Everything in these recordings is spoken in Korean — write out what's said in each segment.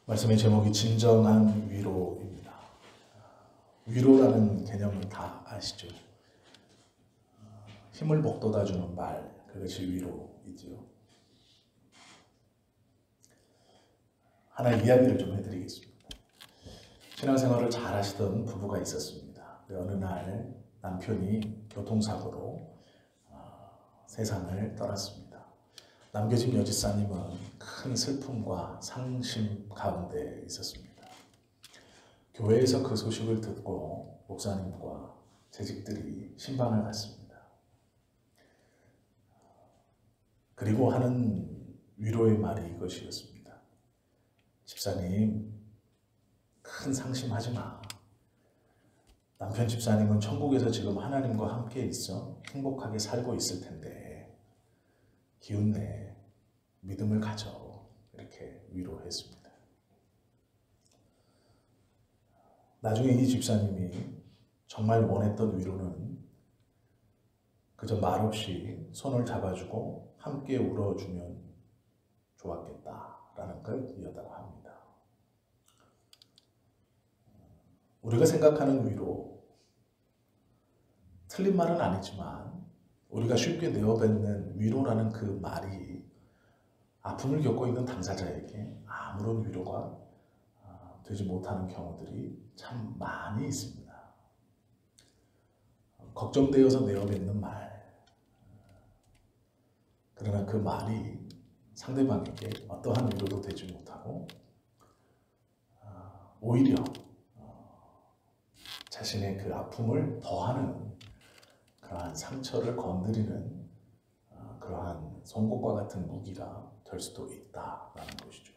말씀의 제목이 진정한 위로입니다. 위로라는 개념은 다 아시죠? 힘을 북돋아주는 말, 그것이 위로이지요. 하나 이야기를 좀 해드리겠습니다. 신앙생활을 잘 하시던 부부가 있었습니다. 어느 날 남편이 교통사고로 세상을 떠났습니다. 남겨진 여집사님은 큰 슬픔과 상심 가운데 있었습니다. 교회에서 그 소식을 듣고 목사님과 재직들이 신방을 갔습니다. 그리고 하는 위로의 말이 이것이었습니다. 집사님, 큰 상심하지 마. 남편 집사님은 천국에서 지금 하나님과 함께 있어 행복하게 살고 있을 텐데 기운내, 믿음을 가져. 이렇게 위로했습니다. 나중에 이 집사님이 정말 원했던 위로는 그저 말없이 손을 잡아주고 함께 울어주면 좋았겠다라는 것이었다고 합니다. 우리가 생각하는 위로, 틀린 말은 아니지만 우리가 쉽게 내어뱉는 위로라는 그 말이 아픔을 겪고 있는 당사자에게 아무런 위로가 되지 못하는 경우들이 참 많이 있습니다. 걱정되어서 내어뱉는 말, 그러나 그 말이 상대방에게 어떠한 위로도 되지 못하고 오히려 자신의 그 아픔을 더하는 그러한 상처를 건드리는 그러한 송곳과 같은 무기가 될 수도 있다라는 것이죠.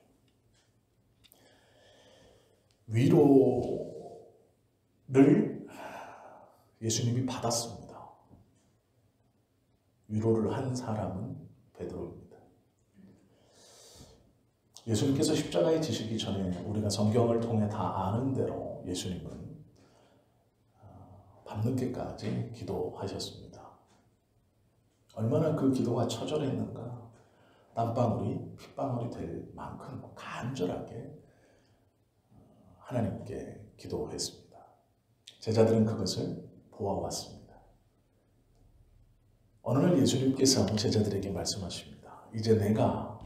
위로를 예수님이 받았습니다. 위로를 한 사람은 베드로입니다. 예수님께서 십자가에 지시기 전에 우리가 성경을 통해 다 아는 대로 예수님은 밤늦게까지 기도하셨습니다. 얼마나 그 기도가 처절했는가. 땀방울이 핏방울이 될 만큼 간절하게 하나님께 기도했습니다. 제자들은 그것을 보아왔습니다. 어느 날 예수님께서 제자들에게 말씀하십니다. 이제 내가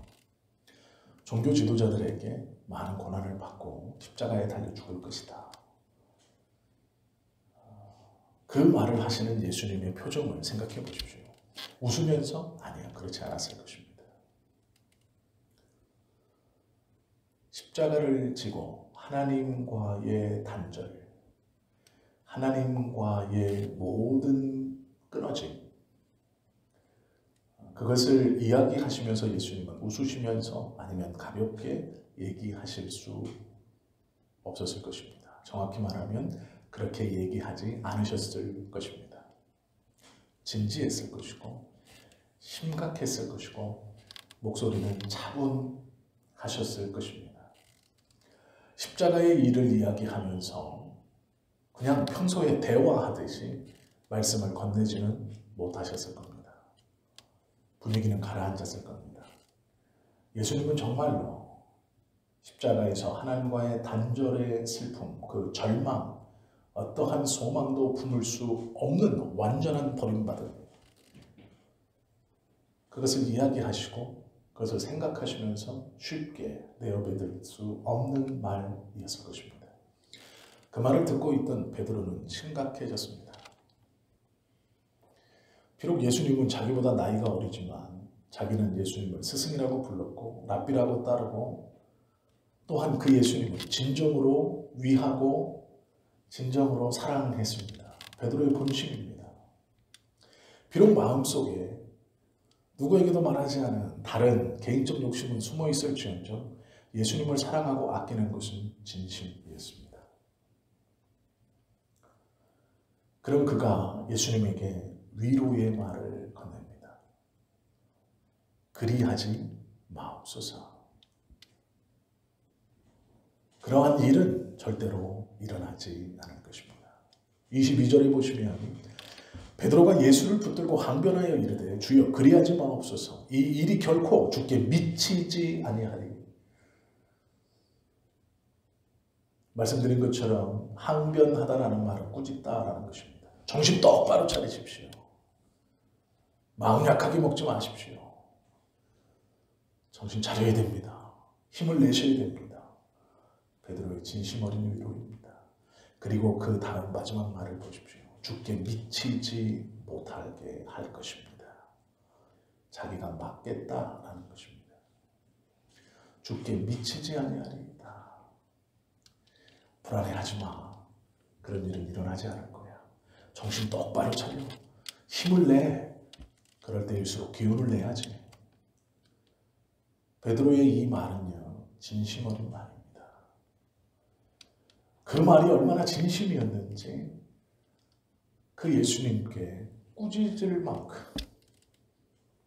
종교 지도자들에게 많은 고난을 받고 십자가에 달려 죽을 것이다. 그 말을 하시는 예수님의 표정을 생각해 보십시오. 웃으면서? 아니요, 그렇지 않았을 것입니다. 십자가를 지고 하나님과의 단절, 하나님과의 모든 끊어짐, 그것을 이야기하시면서 예수님은 웃으시면서 아니면 가볍게 얘기하실 수 없었을 것입니다. 정확히 말하면 그렇게 얘기하지 않으셨을 것입니다. 진지했을 것이고 심각했을 것이고 목소리는 차분하셨을 것입니다. 십자가의 일을 이야기하면서 그냥 평소에 대화하듯이 말씀을 건네지는 못하셨을 겁니다. 분위기는 가라앉았을 겁니다. 예수님은 정말로 십자가에서 하나님과의 단절의 슬픔, 그 절망, 어떠한 소망도 품을 수 없는 완전한 버림받음, 그것을 이야기하시고 그것을 생각하시면서 쉽게 내어뱉을 수 없는 말이었을 것입니다. 그 말을 듣고 있던 베드로는 심각해졌습니다. 비록 예수님은 자기보다 나이가 어리지만 자기는 예수님을 스승이라고 불렀고 랍비라고 따르고 또한 그 예수님을 진정으로 위하고 진정으로 사랑했습니다. 베드로의 본심입니다. 비록 마음속에 누구에게도 말하지 않은 다른 개인적 욕심은 숨어 있을지언정 예수님을 사랑하고 아끼는 것은 진심이었습니다. 그럼 그가 예수님에게 위로의 말을 건넵니다. 그리하지 마옵소서. 그러한 일은 절대로 일어나지 않을 것입니다. 22절에 보시면 베드로가 예수를 붙들고 항변하여 이르되 주여 그리하지 마옵소서. 이 일이 결코 주께 미치지 아니하리. 말씀드린 것처럼 항변하다라는 말은 꾸짖다라는 것입니다. 정신 똑바로 차리십시오. 마음 약하게 먹지 마십시오. 정신 차려야 됩니다. 힘을 내셔야 됩니다. 베드로의 진심 어린 위로입니다. 그리고 그 다음 마지막 말을 보십시오. 주께 미치지 못하게 할 것입니다. 자기가 맞겠다라는 것입니다. 주께 미치지 아니하리이다. 불안해하지 마. 그런 일은 일어나지 않을 거야. 정신 똑바로 차려. 힘을 내. 그럴 때일수록 기운을 내야지. 베드로의 이 말은요, 진심 어린 말입니다. 그 말이 얼마나 진심이었는지 그 예수님께 꾸짖을 만큼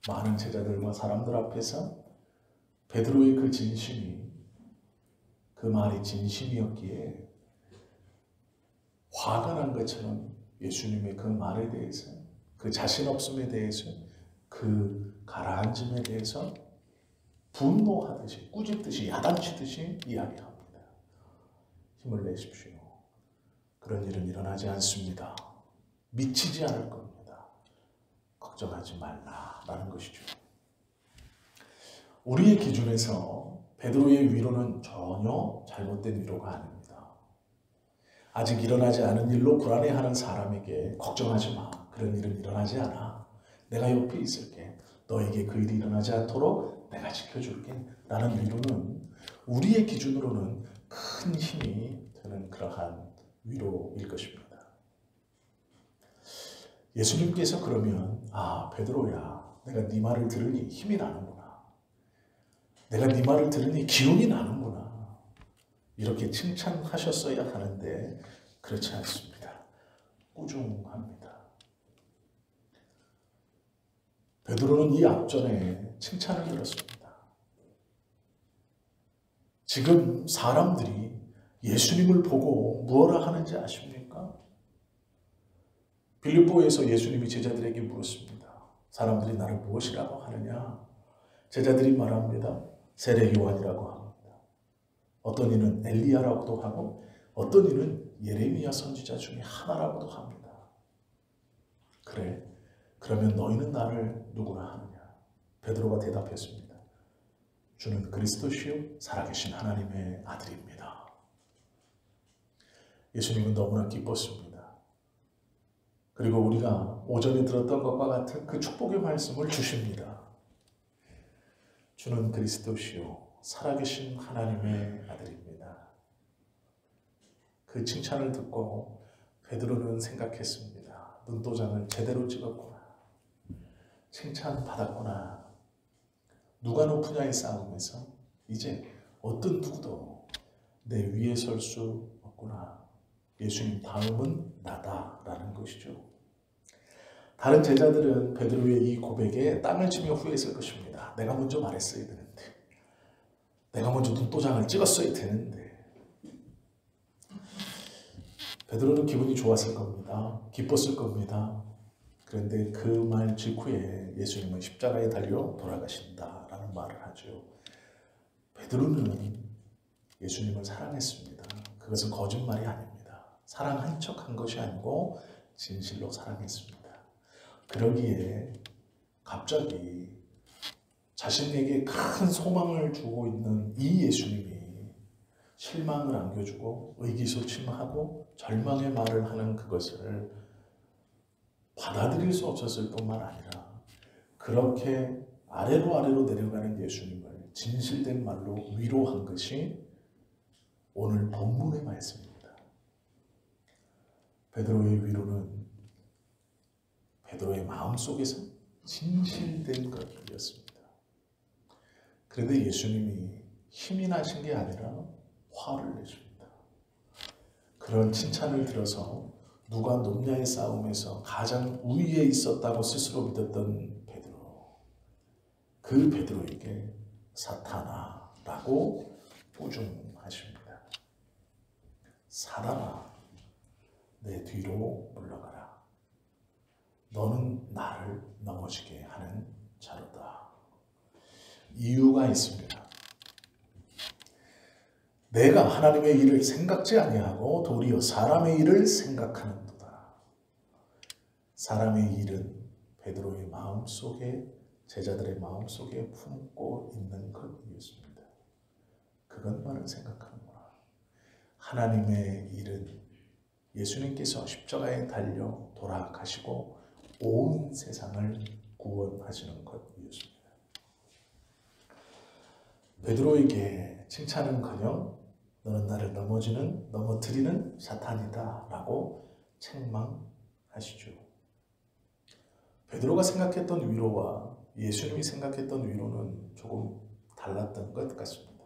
많은 제자들과 사람들 앞에서 베드로의 그 진심이, 그 말이 진심이었기에 화가 난 것처럼 예수님의 그 말에 대해서, 그 자신 없음에 대해서, 그 가라앉음에 대해서 분노하듯이, 꾸짖듯이, 야단치듯이 이야기합니다. 힘을 내십시오. 그런 일은 일어나지 않습니다. 미치지 않을 겁니다. 걱정하지 말라라는 것이죠. 우리의 기준에서 베드로의 위로는 전혀 잘못된 위로가 아닙니다. 아직 일어나지 않은 일로 불안해하는 사람에게 걱정하지 마. 그런 일은 일어나지 않아. 내가 옆에 있을게. 너에게 그 일이 일어나지 않도록 내가 지켜줄게. 라는 위로는 우리의 기준으로는 큰 힘이 되는 그러한 위로일 것입니다. 예수님께서 그러면 베드로야, 내가 네 말을 들으니 힘이 나는구나. 내가 네 말을 들으니 기운이 나는구나. 이렇게 칭찬하셨어야 하는데 그렇지 않습니다. 꾸중합니다. 베드로는 이 앞전에 칭찬을 들었습니다. 지금 사람들이 예수님을 보고 무엇라 하는지 아십니까? 빌립보에서 예수님이 제자들에게 물었습니다. 사람들이 나를 무엇이라고 하느냐? 제자들이 말합니다. 세례 요한이라고 합니다. 어떤 이는 엘리야라고도 하고 어떤 이는 예레미야 선지자 중에 하나라고도 합니다. 그래, 그러면 너희는 나를 누구라 하느냐? 베드로가 대답했습니다. 주는 그리스도시요 살아계신 하나님의 아들입니다. 예수님은 너무나 기뻤습니다. 그리고 우리가 오전에 들었던 것과 같은 그 축복의 말씀을 주십니다. 주는 그리스도시요 살아계신 하나님의 아들입니다. 그 칭찬을 듣고 베드로는 생각했습니다. 눈도장을 제대로 찍었구나. 칭찬받았구나. 누가 높으냐의 싸움에서 이제 어떤 누구도 내 위에 설 수 없구나. 예수님 다음은 나다라는 것이죠. 다른 제자들은 베드로의 이 고백에 땅을 치며 후회했을 것입니다. 내가 먼저 말했어야 되는데, 내가 먼저 눈도장을 찍었어야 되는데. 베드로는 기분이 좋았을 겁니다. 기뻤을 겁니다. 그런데 그 말 직후에 예수님은 십자가에 달려 돌아가신다라는 말을 하죠. 베드로는 예수님을 사랑했습니다. 그것은 거짓말이 아닙니다. 사랑한 척한 것이 아니고 진실로 사랑했습니다. 그러기에 갑자기 자신에게 큰 소망을 주고 있는 이 예수님이 실망을 안겨주고 의기소침하고 절망의 말을 하는 그것을 받아들일 수 없었을 뿐만 아니라 그렇게 아래로 내려가는 예수님을 진실된 말로 위로한 것이 오늘 본문의 말씀입니다. 베드로의 위로는 베드로의 마음속에서 진실된 것이었습니다. 그런데 예수님이 힘이 나신 게 아니라 화를 내십니다. 그런 칭찬을 들어서 누가 높냐의 싸움에서 가장 우위에 있었다고 스스로 믿었던 베드로, 그 베드로에게 사탄아라고 꾸중하십니다. 사단아, 내 뒤로 물러가라. 너는 나를 넘어지게 하는 자로다. 이유가 있습니다. 내가 하나님의 일을 생각지 아니하고 도리어 사람의 일을 생각하는도다. 사람의 일은 베드로의 마음속에, 제자들의 마음속에 품고 있는 것이었습니다. 그것만을 생각하는구나. 하나님의 일은 예수님께서 십자가에 달려 돌아가시고 온 세상을 구원하시는 것이었습니다. 베드로에게 칭찬은커녕 너는 나를 넘어뜨리는 사탄이다 라고 책망하시죠. 베드로가 생각했던 위로와 예수님이 생각했던 위로는 조금 달랐던 것 같습니다.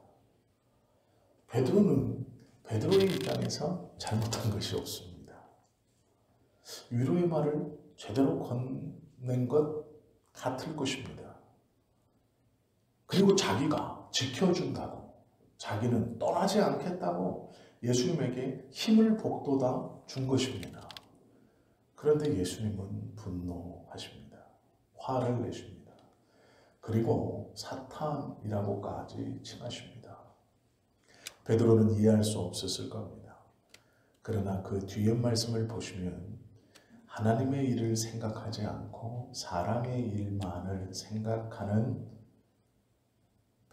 베드로는 베드로의 입장에서 잘못한 것이 없습니다. 위로의 말을 제대로 건넨 것 같을 것입니다. 그리고 자기가 지켜준다고, 자기는 떠나지 않겠다고 예수님에게 힘을 북돋아 준 것입니다. 그런데 예수님은 분노하십니다. 화를 내십니다. 그리고 사탄이라고까지 칭하십니다. 베드로는 이해할 수 없었을 겁니다. 그러나 그 뒤에 말씀을 보시면 하나님의 일을 생각하지 않고 사람의 일만을 생각하는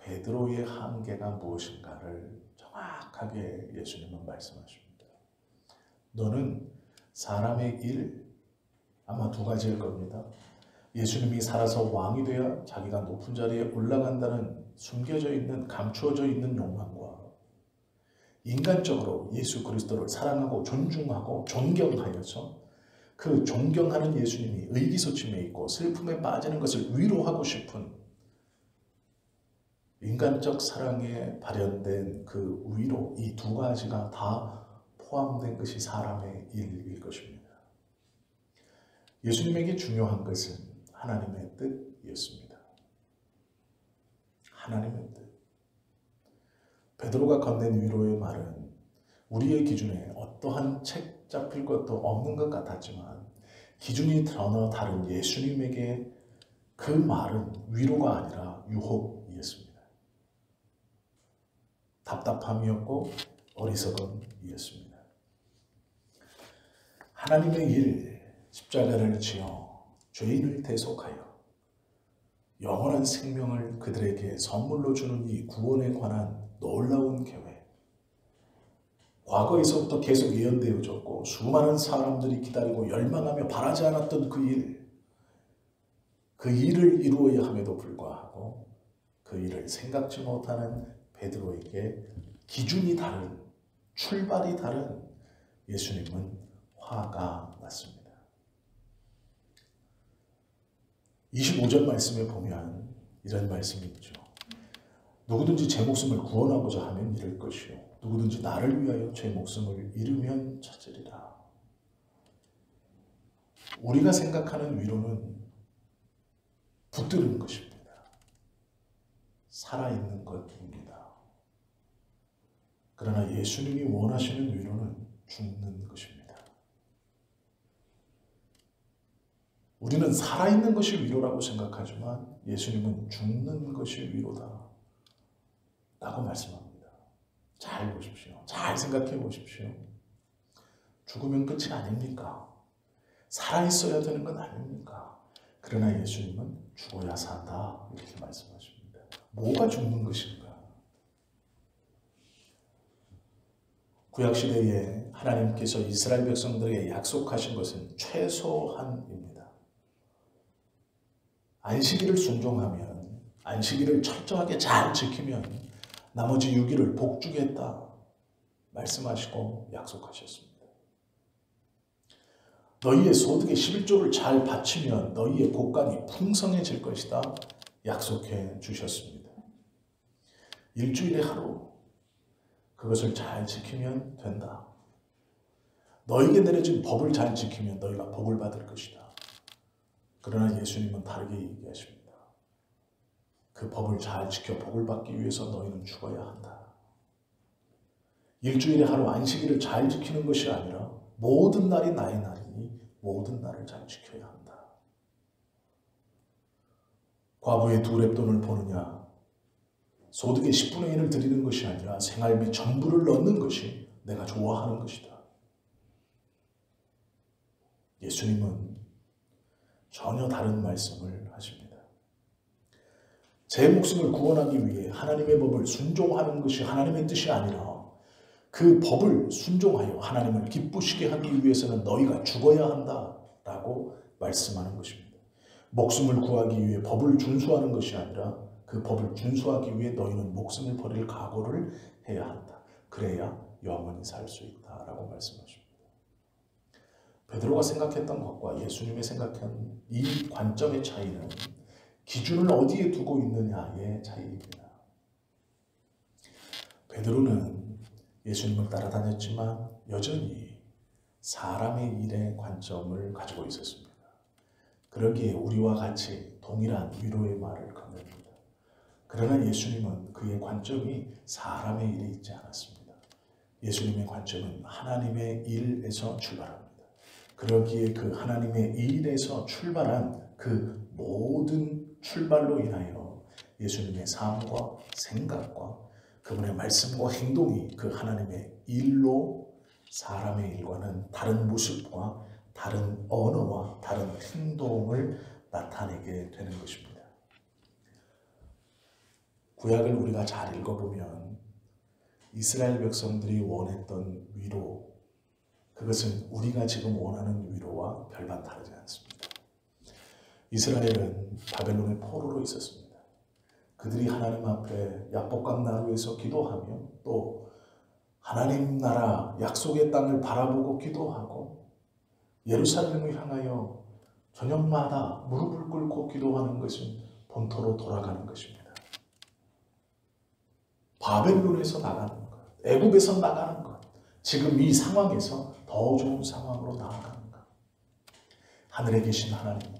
베드로의 한계가 무엇인가를 정확하게 예수님은 말씀하십니다. 너는 사람의 일, 아마 두 가지일 겁니다. 예수님이 살아서 왕이 되어 자기가 높은 자리에 올라간다는 숨겨져 있는, 감추어져 있는 욕망과 인간적으로 예수 그리스도를 사랑하고 존중하고 존경하여서 그 존경하는 예수님이 의기소침해 있고 슬픔에 빠지는 것을 위로하고 싶은 인간적 사랑에 발현된 그 위로, 이 두 가지가 다 포함된 것이 사람의 일일 것입니다. 예수님에게 중요한 것은 하나님의 뜻이었습니다. 하나님의 뜻. 베드로가 건넨 위로의 말은 우리의 기준에 어떠한 책 잡힐 것도 없는 것 같았지만 기준이 전혀 다른 예수님에게 그 말은 위로가 아니라 유혹이었습니다. 답답함이었고 어리석음이었습니다. 하나님의 일, 십자가를 지어 죄인을 대속하여 영원한 생명을 그들에게 선물로 주는 이 구원에 관한 놀라운 계획, 과거에서부터 계속 예언되어졌고 수많은 사람들이 기다리고 열망하며 바라지 않았던 그 일, 그 일을 이루어야 함에도 불구하고 그 일을 생각지 못하는 베드로에게 기준이 다른, 출발이 다른 예수님은 화가 났습니다. 25절 말씀에 보면 이런 말씀이 있죠. 누구든지 제 목숨을 구원하고자 하면 잃을 것이요 누구든지 나를 위하여 제 목숨을 잃으면 찾으리라. 우리가 생각하는 위로는 붙드는 것입니다. 살아있는 것입니다. 그러나 예수님이 원하시는 위로는 죽는 것입니다. 우리는 살아있는 것이 위로라고 생각하지만 예수님은 죽는 것이 위로다 라고 말씀합니다. 잘 보십시오. 잘 생각해 보십시오. 죽으면 끝이 아닙니까? 살아있어야 되는 건 아닙니까? 그러나 예수님은 죽어야 산다 이렇게 말씀하십니다. 뭐가 죽는 것인가? 구약시대에 하나님께서 이스라엘 백성들에게 약속하신 것은 최소한입니다. 안식일을 순종하면, 안식일을 철저하게 잘 지키면 나머지 6일을 복주겠다 말씀하시고 약속하셨습니다. 너희의 소득의 11조를 잘 바치면 너희의 곡간이 풍성해질 것이다 약속해 주셨습니다. 일주일에 하루 그것을 잘 지키면 된다. 너희에게 내려진 법을 잘 지키면 너희가 복을 받을 것이다. 그러나 예수님은 다르게 얘기하십니다. 그 법을 잘 지켜 복을 받기 위해서 너희는 죽어야 한다. 일주일에 하루 안식일을 잘 지키는 것이 아니라 모든 날이 나의 날이니 모든 날을 잘 지켜야 한다. 과부의 2 렙돈을 보느냐? 소득의 10분의 1을 드리는 것이 아니라 생활비 전부를 넣는 것이 내가 좋아하는 것이다. 예수님은 전혀 다른 말씀을 하십니다. 제 목숨을 구원하기 위해 하나님의 법을 순종하는 것이 하나님의 뜻이 아니라 그 법을 순종하여 하나님을 기쁘시게 하기 위해서는 너희가 죽어야 한다라고 말씀하는 것입니다. 목숨을 구하기 위해 법을 준수하는 것이 아니라 그 법을 준수하기 위해 너희는 목숨을 버릴 각오를 해야 한다. 그래야 영원히 살 수 있다라고 말씀하십니다. 베드로가 생각했던 것과 예수님이 생각한 이 관점의 차이는 기준을 어디에 두고 있느냐의 차이입니다. 베드로는 예수님을 따라다녔지만 여전히 사람의 일의 관점을 가지고 있었습니다. 그러기에 우리와 같이 동일한 위로의 말을 건넵니다. 그러나 예수님은 그의 관점이 사람의 일에 있지 않았습니다. 예수님의 관점은 하나님의 일에서 출발합니다. 그러기에 그 하나님의 일에서 출발한 그 모든 출발로 인하여 예수님의 삶과 생각과 그분의 말씀과 행동이 그 하나님의 일로 사람의 일과는 다른 모습과 다른 언어와 다른 행동을 나타내게 되는 것입니다. 구약을 우리가 잘 읽어보면 이스라엘 백성들이 원했던 위로, 그것은 우리가 지금 원하는 위로와 별반 다르지 않습니다. 이스라엘은 바벨론의 포로로 있었습니다. 그들이 하나님 앞에 야복강 나루에서 기도하며 또 하나님 나라 약속의 땅을 바라보고 기도하고 예루살렘을 향하여 저녁마다 무릎을 꿇고 기도하는 것은 본토로 돌아가는 것입니다. 바벨론에서 나가는 것, 애굽에서 나가는 것, 지금 이 상황에서 더 좋은 상황으로 나아가는 것. 하늘에 계신 하나님,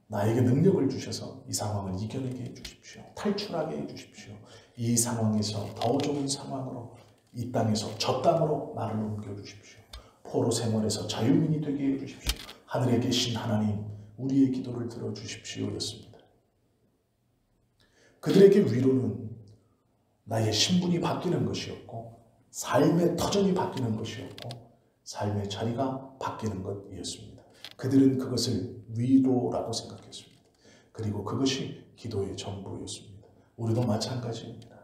나에게 능력을 주셔서 이 상황을 이겨내게 해주십시오. 탈출하게 해주십시오. 이 상황에서 더 좋은 상황으로, 이 땅에서 저 땅으로 나를 옮겨주십시오. 포로 생활에서 자유민이 되게 해주십시오. 하늘에 계신 하나님, 우리의 기도를 들어주십시오 였습니다. 그들에게 위로는 나의 신분이 바뀌는 것이었고 삶의 터전이 바뀌는 것이었고 삶의 자리가 바뀌는 것이었습니다. 그들은 그것을 위로라고 생각했습니다. 그리고 그것이 기도의 전부였습니다. 우리도 마찬가지입니다.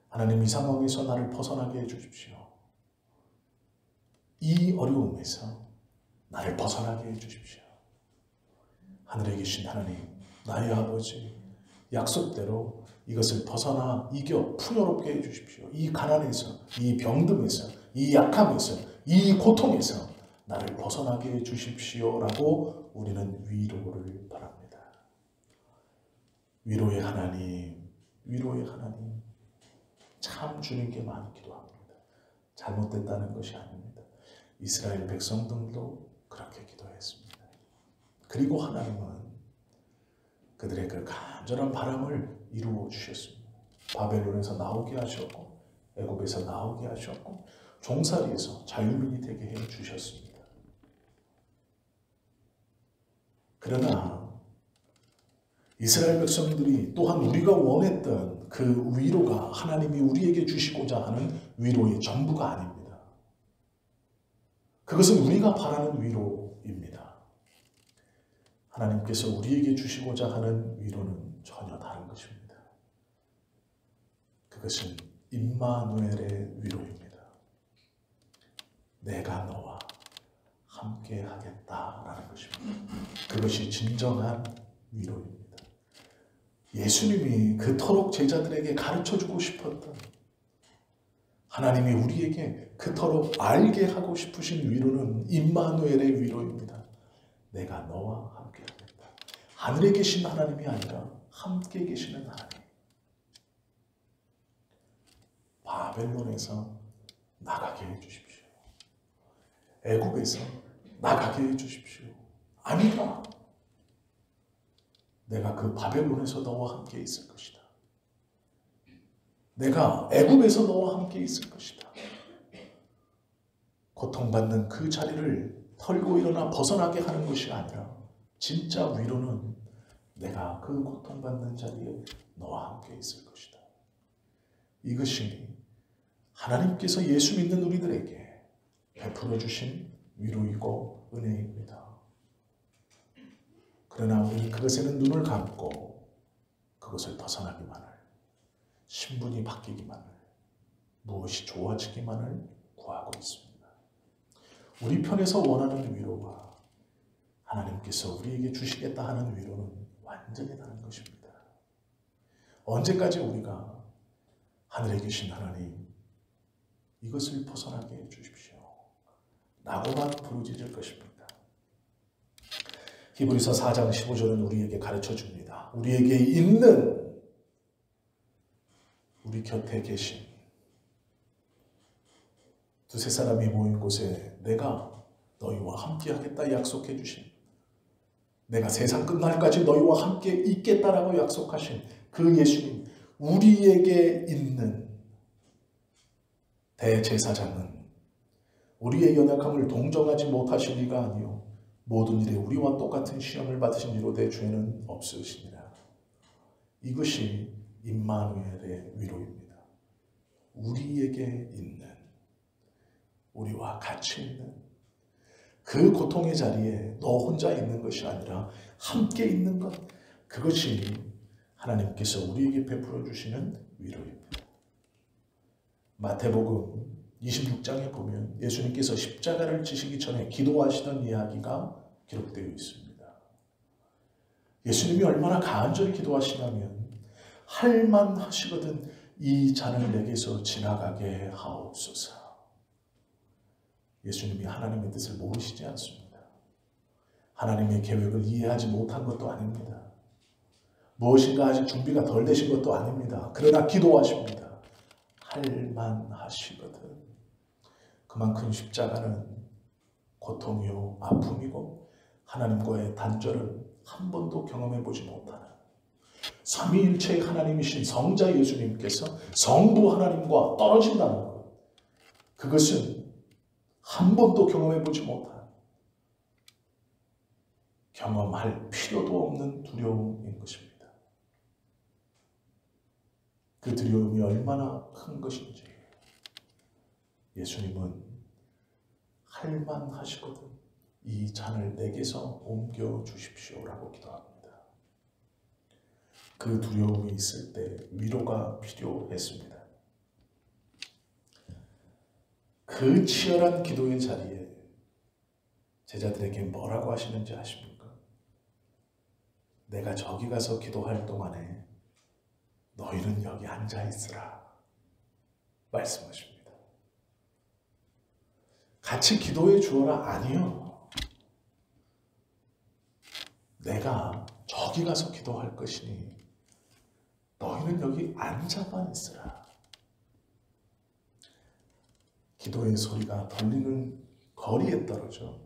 하나님, 이 상황에서 나를 벗어나게 해주십시오. 이 어려움에서 나를 벗어나게 해주십시오. 하늘에 계신 하나님, 나의 아버지, 약속대로 이것을 벗어나 이겨 풍요롭게 해주십시오. 이 가난에서, 이 병듦에서, 이 약함에서, 이 고통에서 나를 벗어나게 해주십시오라고 우리는 위로를 바랍니다. 위로의 하나님, 위로의 하나님, 참 주님께 많이 기도합니다. 잘못됐다는 것이 아닙니다. 이스라엘 백성들도 그렇게 기도했습니다. 그리고 하나님은 그들의 그 간절한 바람을 이루어 주셨습니다. 바벨론에서 나오게 하셨고 애굽에서 나오게 하셨고 종살이에서 자유민이 되게 해 주셨습니다. 그러나 이스라엘 백성들이 또한 우리가 원했던 그 위로가 하나님이 우리에게 주시고자 하는 위로의 전부가 아닙니다. 그것은 우리가 바라는 위로입니다. 하나님께서 우리에게 주시고자 하는 위로는 전혀 다른 것입니다. 그것은 임마누엘의 위로입니다. 내가 너와 함께 하겠다라는 것입니다. 그것이 진정한 위로입니다. 예수님이 그토록 제자들에게 가르쳐주고 싶었던, 하나님이 우리에게 그토록 알게 하고 싶으신 위로는 임마누엘의 위로입니다. 내가 너와 함께 하겠다. 하늘에 계신 하나님이 아니라 함께 계시는 하나님. 바벨론에서 나가게 해주십시오. 애굽에서 나가게 해주십시오. 아니라 내가 그 바벨론에서 너와 함께 있을 것이다. 내가 애굽에서 너와 함께 있을 것이다. 고통받는 그 자리를 털고 일어나 벗어나게 하는 것이 아니라 진짜 위로는 내가 그 고통받는 자리에 너와 함께 있을 것이다. 이것이 하나님께서 예수 믿는 우리들에게 베풀어 주신 위로이고 은혜입니다. 그러나 우리는 그것에는 눈을 감고 그것을 벗어나기만을, 신분이 바뀌기만을, 무엇이 좋아지기만을 구하고 있습니다. 우리 편에서 원하는 위로와 하나님께서 우리에게 주시겠다 하는 위로는 완전히 다른 것입니다. 언제까지 우리가 하늘에 계신 하나님, 이것을 벗어나게 해주십시오 라고만 부르짖을 것입니다. 히브리서 4장 15절은 우리에게 가르쳐 줍니다. 우리에게 있는, 우리 곁에 계신 두세 사람이 모인 곳에 내가 너희와 함께 하겠다 약속해 주신, 내가 세상 끝날까지 너희와 함께 있겠다라고 약속하신 그 예수님, 우리에게 있는 대제사장은 우리의 연약함을 동정하지 못하실 리가 아니요 모든 일에 우리와 똑같은 시험을 받으신 이로되 죄는 없으시니라. 이것이 임마누엘의 위로입니다. 우리에게 있는, 우리와 같이 있는 그 고통의 자리에 너 혼자 있는 것이 아니라 함께 있는 것, 그것이 하나님께서 우리에게 베풀어 주시는 위로입니다. 마태복음 26장에 보면 예수님께서 십자가를 지시기 전에 기도하시던 이야기가 기록되어 있습니다. 예수님이 얼마나 간절히 기도하시냐면 할만하시거든 이 잔을 내게서 지나가게 하옵소서. 예수님이 하나님의 뜻을 모르시지 않습니다. 하나님의 계획을 이해하지 못한 것도 아닙니다. 무엇인가 아직 준비가 덜 되신 것도 아닙니다. 그러나 기도하십니다. 할만하시거든. 그만큼 십자가는 고통이요 아픔이고 하나님과의 단절을 한 번도 경험해 보지 못하는 삼위일체의 하나님이신 성자 예수님께서 성부 하나님과 떨어진다는 것, 그것은 한 번도 경험해 보지 못한, 경험할 필요도 없는 두려움인 것입니다. 그 두려움이 얼마나 큰 것인지 예수님은 할만하시거든 이 잔을 내게서 옮겨 주십시오라고 기도합니다. 그 두려움이 있을 때 위로가 필요했습니다. 그 치열한 기도의 자리에 제자들에게 뭐라고 하시는지 아십니까? 내가 저기 가서 기도할 동안에 너희는 여기 앉아있으라 말씀하십니다. 같이 기도해 주어라? 아니요. 내가 저기 가서 기도할 것이니 너희는 여기 앉아만 있으라. 기도의 소리가 들리는 거리에 떨어져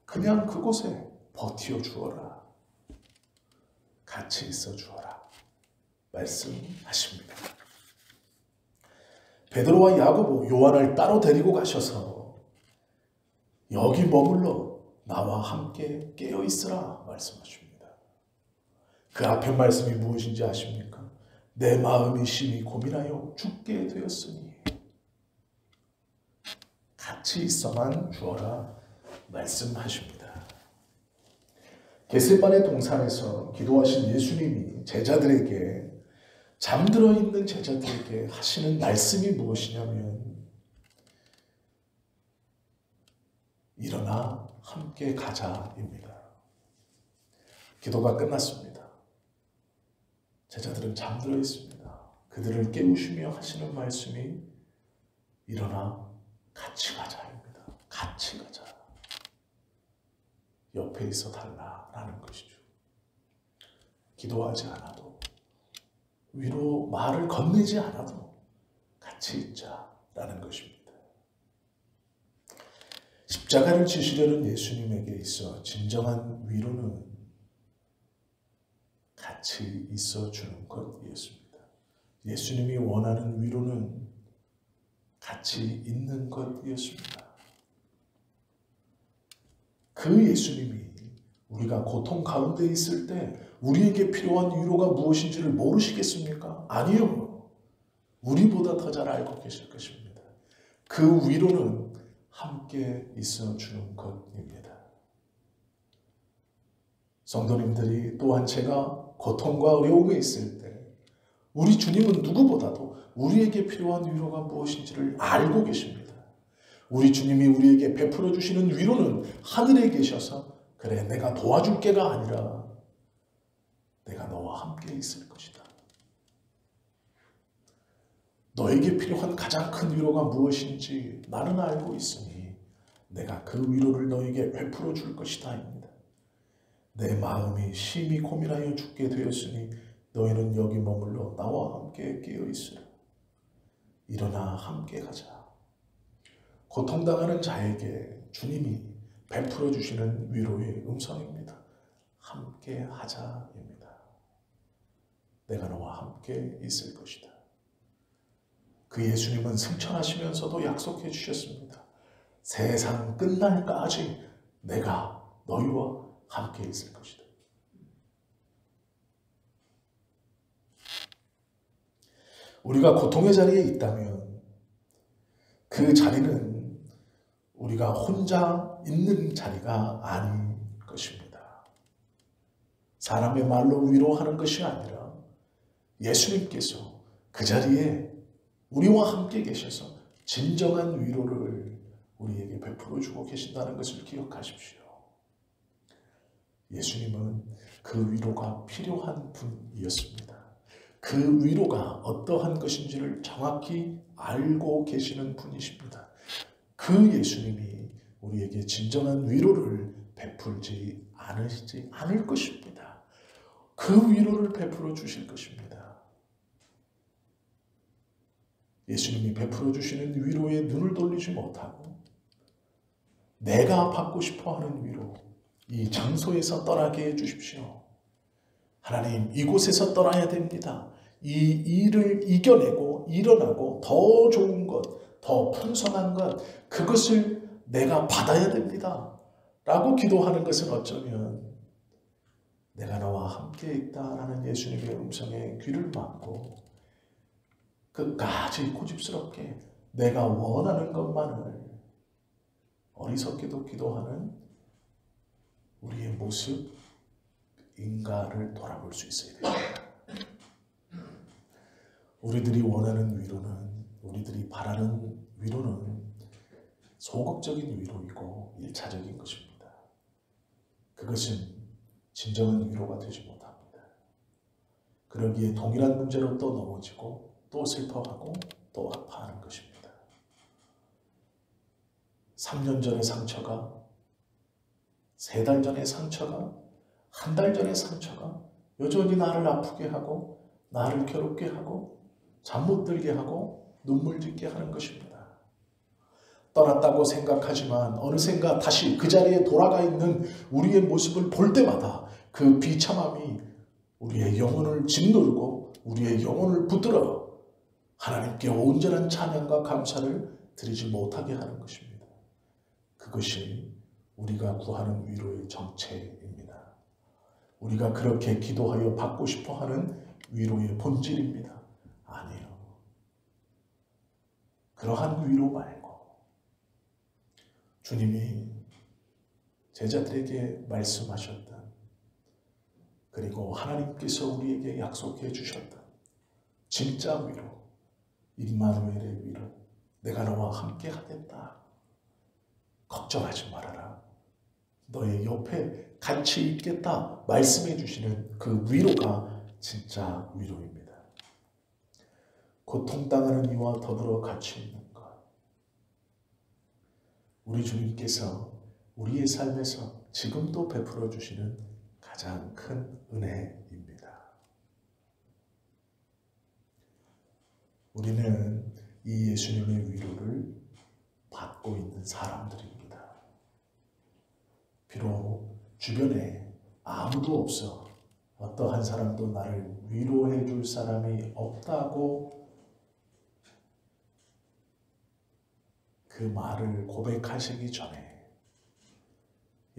그냥 그곳에 버티어 주어라. 같이 있어 주어라 말씀하십니다. 베드로와 야고보, 요한을 따로 데리고 가셔서 여기 머물러 나와 함께 깨어 있으라 말씀하십니다. 그 앞에 말씀이 무엇인지 아십니까? 내 마음이 심히 고민하여 죽게 되었으니 같이 있어만 주어라 말씀하십니다. 겟세마네 동산에서 기도하신 예수님이 제자들에게, 잠들어 있는 제자들에게 하시는 말씀이 무엇이냐면 일어나 함께 가자입니다. 기도가 끝났습니다. 제자들은 잠들어 있습니다. 그들을 깨우시며 하시는 말씀이 일어나 같이 가자입니다. 같이 가자. 옆에 있어 달라라는 것이죠. 기도하지 않아도, 위로 말을 건네지 않아도 같이 있자라는 것입니다. 십자가를 지시려는 예수님에게 있어 진정한 위로는 같이 있어주는 것이었습니다. 예수님이 원하는 위로는 같이 있는 것이었습니다. 그 예수님이 우리가 고통 가운데 있을 때 우리에게 필요한 위로가 무엇인지를 모르시겠습니까? 아니요. 우리보다 더 잘 알고 계실 것입니다. 그 위로는 함께 있어 주는 것입니다. 성도님들이 또한 제가 고통과 어려움에 있을 때 우리 주님은 누구보다도 우리에게 필요한 위로가 무엇인지를 알고 계십니다. 우리 주님이 우리에게 베풀어 주시는 위로는 하늘에 계셔서 그래 내가 도와줄게가 아니라 내가 너와 함께 있을 것이다. 너에게 필요한 가장 큰 위로가 무엇인지 나는 알고 있으니 내가 그 위로를 너에게 베풀어 줄 것이다 입니다. 내 마음이 심히 고민하여 죽게 되었으니 너희는 여기 머물러 나와 함께 깨어 있으라. 일어나 함께 가자. 고통당하는 자에게 주님이 베풀어 주시는 위로의 음성입니다. 함께 하자입니다. 내가 너와 함께 있을 것이다. 그 예수님은 승천하시면서도 약속해 주셨습니다. 세상 끝날까지 내가 너희와 함께 있을 것이다. 우리가 고통의 자리에 있다면 그 자리는 우리가 혼자 있는 자리가 아닌 것입니다. 사람의 말로 위로하는 것이 아니라 예수님께서 그 자리에 우리와 함께 계셔서 진정한 위로를 우리에게 베풀어 주고 계신다는 것을 기억하십시오. 예수님은 그 위로가 필요한 분이었습니다. 그 위로가 어떠한 것인지를 정확히 알고 계시는 분이십니다. 그 예수님이 우리에게 진정한 위로를 베풀지 않으시지 않을 것입니다. 그 위로를 베풀어 주실 것입니다. 예수님이 베풀어 주시는 위로에 눈을 돌리지 못하고 내가 받고 싶어하는 위로, 이 장소에서 떠나게 해주십시오. 하나님, 이곳에서 떠나야 됩니다. 이 일을 이겨내고 일어나고 더 좋은 것, 더 풍성한 것, 그것을 내가 받아야 됩니다. 라고 기도하는 것은 어쩌면 내가 너와 함께 있다라는 예수님의 음성에 귀를 막고 끝까지 고집스럽게 내가 원하는 것만을 어리석게도 기도하는 우리의 모습인가를 돌아볼 수 있어야 됩니다. 우리들이 원하는 위로는, 우리들이 바라는 위로는 소극적인 위로이고 일차적인 것입니다. 그것은 진정한 위로가 되지 못합니다. 그러기에 동일한 문제로 또 넘어지고 또 슬퍼하고 또 아파하는 것입니다. 3년 전의 상처가, 3달 전의 상처가, 1달 전의 상처가 여전히 나를 아프게 하고 나를 괴롭게 하고 잠 못 들게 하고 눈물 짓게 하는 것입니다. 떠났다고 생각하지만 어느샌가 다시 그 자리에 돌아가 있는 우리의 모습을 볼 때마다 그 비참함이 우리의 영혼을 짓누르고 우리의 영혼을 붙들어 하나님께 온전한 찬양과 감사를 드리지 못하게 하는 것입니다. 그것이 우리가 구하는 위로의 정체입니다. 우리가 그렇게 기도하여 받고 싶어하는 위로의 본질입니다. 아니에요. 그러한 위로 말고 주님이 제자들에게 말씀하셨던, 그리고 하나님께서 우리에게 약속해 주셨던 진짜 위로, 임마누엘의 위로, 내가 너와 함께 하겠다. 걱정하지 말아라. 너의 옆에 같이 있겠다. 말씀해 주시는 그 위로가 진짜 위로입니다. 고통당하는 이와 더불어 같이 있는 것. 우리 주님께서 우리의 삶에서 지금도 베풀어 주시는 가장 큰 은혜입니다. 우리는 이 예수님의 위로를 받고 있는 사람들입니다. 비록 주변에 아무도 없어 어떠한 사람도 나를 위로해 줄 사람이 없다고 그 말을 고백하시기 전에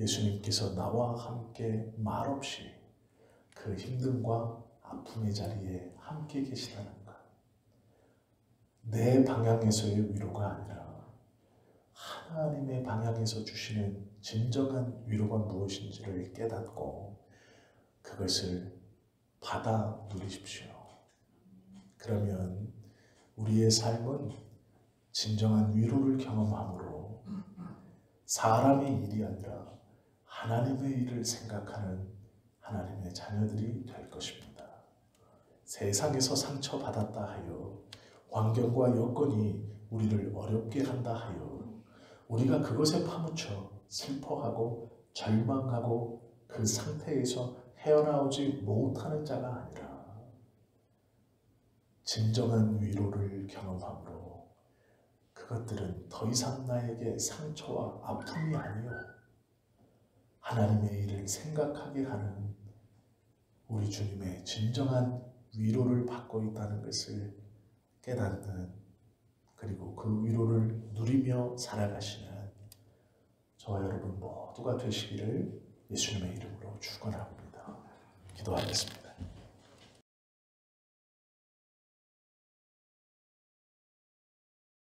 예수님께서 나와 함께 말없이 그 힘듦과 아픔의 자리에 함께 계시다는 것. 내 방향에서의 위로가 아니라 하나님의 방향에서 주시는 진정한 위로가 무엇인지를 깨닫고 그것을 받아 누리십시오. 그러면 우리의 삶은 진정한 위로를 경험함으로 사람의 일이 아니라 하나님의 일을 생각하는 하나님의 자녀들이 될 것입니다. 세상에서 상처받았다 하여 환경과 여건이 우리를 어렵게 한다 하여 우리가 그것에 파묻혀 슬퍼하고 절망하고 그 상태에서 헤어나오지 못하는 자가 아니라 진정한 위로를 경험함으로 그것들은 더 이상 나에게 상처와 아픔이 아니요 하나님의 일을 생각하게 하는 우리 주님의 진정한 위로를 받고 있다는 것을 깨닫는, 그리고 그 위로를 누리며 살아가시는 저와 여러분 모두가 되시기를 예수님의 이름으로 축원합니다. 기도하겠습니다.